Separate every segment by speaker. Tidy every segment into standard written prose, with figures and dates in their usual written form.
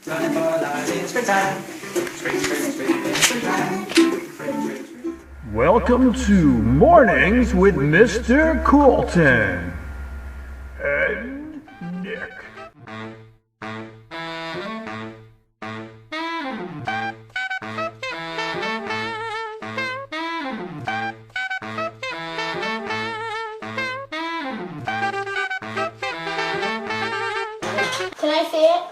Speaker 1: Running for our lives in springtime. Springtime.
Speaker 2: Welcome to Mornings with Mr. Kolton and Nick.
Speaker 3: Can I see it?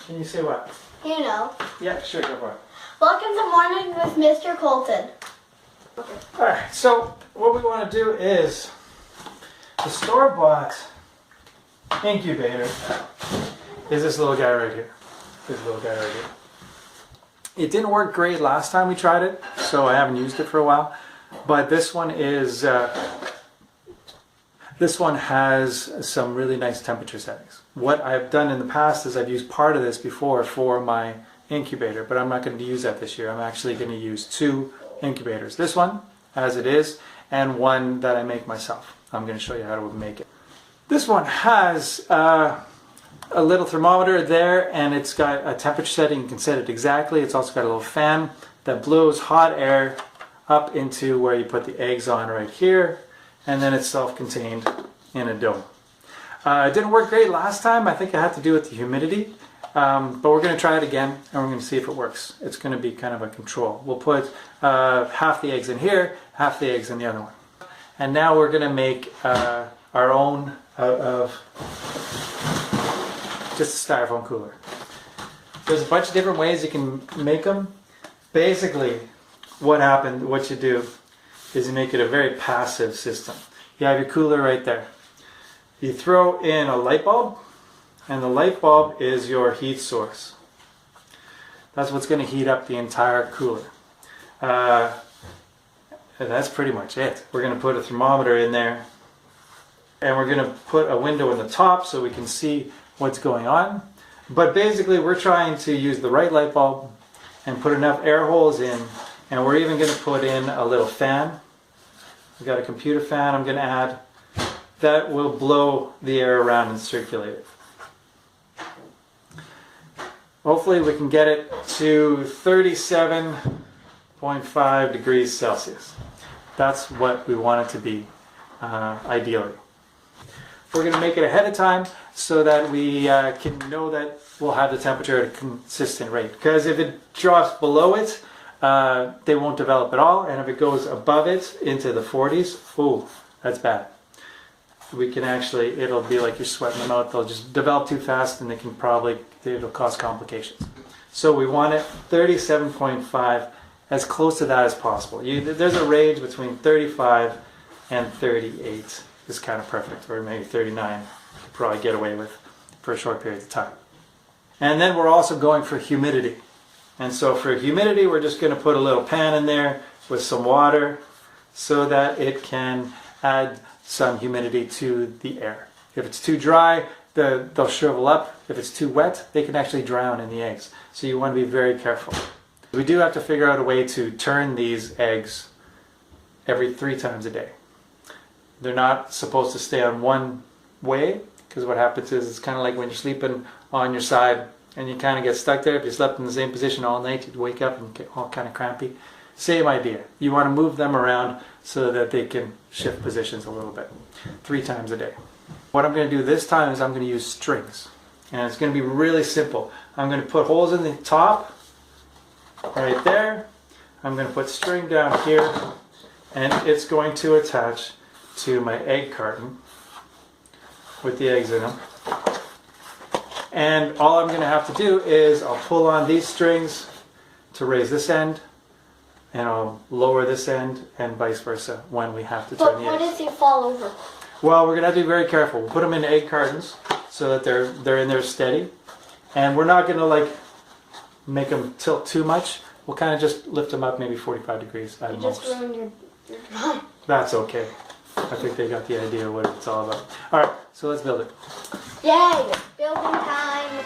Speaker 4: Can you say what?
Speaker 3: You know.
Speaker 4: Yeah, sure, go for it.
Speaker 3: Welcome to Morning with Mr. Kolton.
Speaker 4: Alright, so what we want to do is the store-bought incubator is this little guy right here. It didn't work great last time we tried it, so I haven't used it for a while. But this one is this one has some really nice temperature settings. What I've done in the past is I've used part of this before for my incubator, but I'm not going to use that this year. I'm actually going to use two incubators. This one, as it is, and one that I make myself. I'm going to show you how to make it. This one has a little thermometer there, and it's got a temperature setting. You can set it exactly. It's also got a little fan that blows hot air up into where you put the eggs on right here, and then it's self-contained in a dome. It didn't work great last time. I think it had to do with the humidity. But we're going to try it again, and we're going to see if it works. It's going to be kind of a control. We'll put half the eggs in here, half the eggs in the other one. And now we're going to make our own out of just a styrofoam cooler. There's a bunch of different ways you can make them. Basically, what you do is you make it a very passive system. You have your cooler right there. You throw in a light bulb, and the light bulb is your heat source. That's what's going to heat up the entire cooler. And that's pretty much it. We're going to put a thermometer in there, and we're going to put a window in the top so we can see what's going on. But basically we're trying to use the right light bulb and put enough air holes in, and we're even going to put in a little fan. We've got a computer fan I'm going to add that will blow the air around and circulate it. Hopefully we can get it to 37.5 degrees Celsius. That's what we want it to be, ideally. We're going to make it ahead of time so that we can know that we'll have the temperature at a consistent rate. Because if it drops below it, they won't develop at all. And if it goes above it into the 40s, ooh, that's bad. We can actually, it'll be like you're sweating them out. They'll just develop too fast, and it'll cause complications. So we want it 37.5, as close to that as possible. There's a range between 35 and 38 is kind of perfect, or maybe 39 you could probably get away with for a short period of time. And then we're also going for humidity. And so for humidity, we're just going to put a little pan in there with some water so that it can add some humidity to the air. If it's too dry, they'll shrivel up. If it's too wet, they can actually drown in the eggs. So you want to be very careful. We do have to figure out a way to turn these eggs every 3 times a day. They're not supposed to stay on one way, because what happens is it's kind of like when you're sleeping on your side and you kind of get stuck there. If you slept in the same position all night, you'd wake up and get all kind of crampy. Same idea. You want to move them around so that they can shift positions a little bit. 3 times a day. What I'm going to do this time is I'm going to use strings. And it's going to be really simple. I'm going to put holes in the top, right there. I'm going to put string down here, and it's going to attach to my egg carton with the eggs in them. And all I'm going to have to do is I'll pull on these strings to raise this end, and I'll lower this end, and vice versa when we have to turn the eggs.
Speaker 3: But what if you fall over?
Speaker 4: Well, we're going to have to be very careful. We'll put them in egg cartons so that they're in there steady. And we're not going to make them tilt too much. We'll kind of just lift them up maybe 45 degrees at most.
Speaker 3: You just ruined your drawing.
Speaker 4: That's okay. I think they got the idea of what it's all about. Alright, so let's build it.
Speaker 3: Yay! Building time!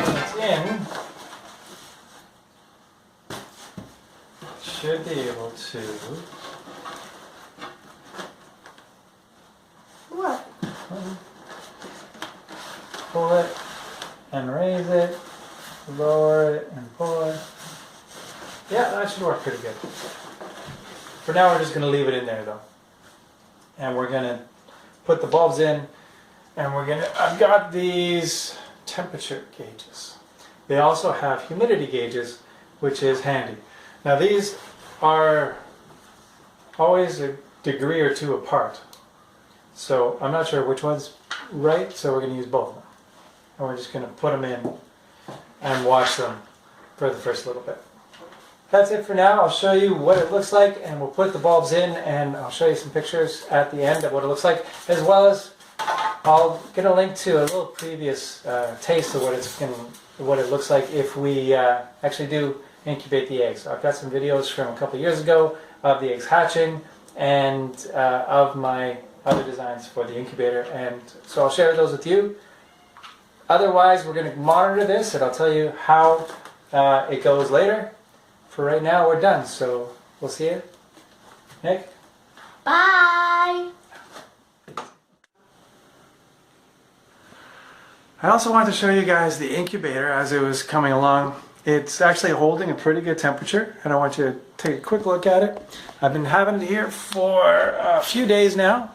Speaker 4: when it's in, should be able to
Speaker 3: What?
Speaker 4: pull it and raise it, lower it and pull it. Yeah, that should work pretty good. For now, we're just going to leave it in there though. And we're going to put the bulbs in, and I've got these temperature gauges. They also have humidity gauges, which is handy. Now these are always a degree or two apart. So I'm not sure which one's right, so we're going to use both of them. And we're just going to put them in and watch them for the first little bit. That's it for now. I'll show you what it looks like, and we'll put the bulbs in, and I'll show you some pictures at the end of what it looks like, as well as I'll get a link to a little previous taste of what it looks like if we actually do incubate the eggs. I've got some videos from a couple years ago of the eggs hatching and of my other designs for the incubator, and so I'll share those with you. Otherwise, we're going to monitor this, and I'll tell you how it goes later. For right now, we're done, so we'll see you. Nick?
Speaker 3: Bye.
Speaker 4: I also wanted to show you guys the incubator as it was coming along. It's actually holding a pretty good temperature, and I want you to take a quick look at it. I've been having it here for a few days now,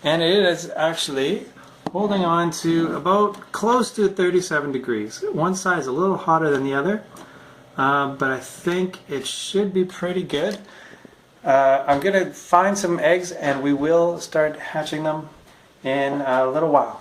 Speaker 4: and it is actually holding on to about close to 37 degrees. One side is a little hotter than the other, but I think it should be pretty good. I'm going to find some eggs, and we will start hatching them in a little while.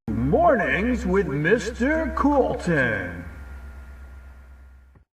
Speaker 2: Mornings with Mr. Kolton.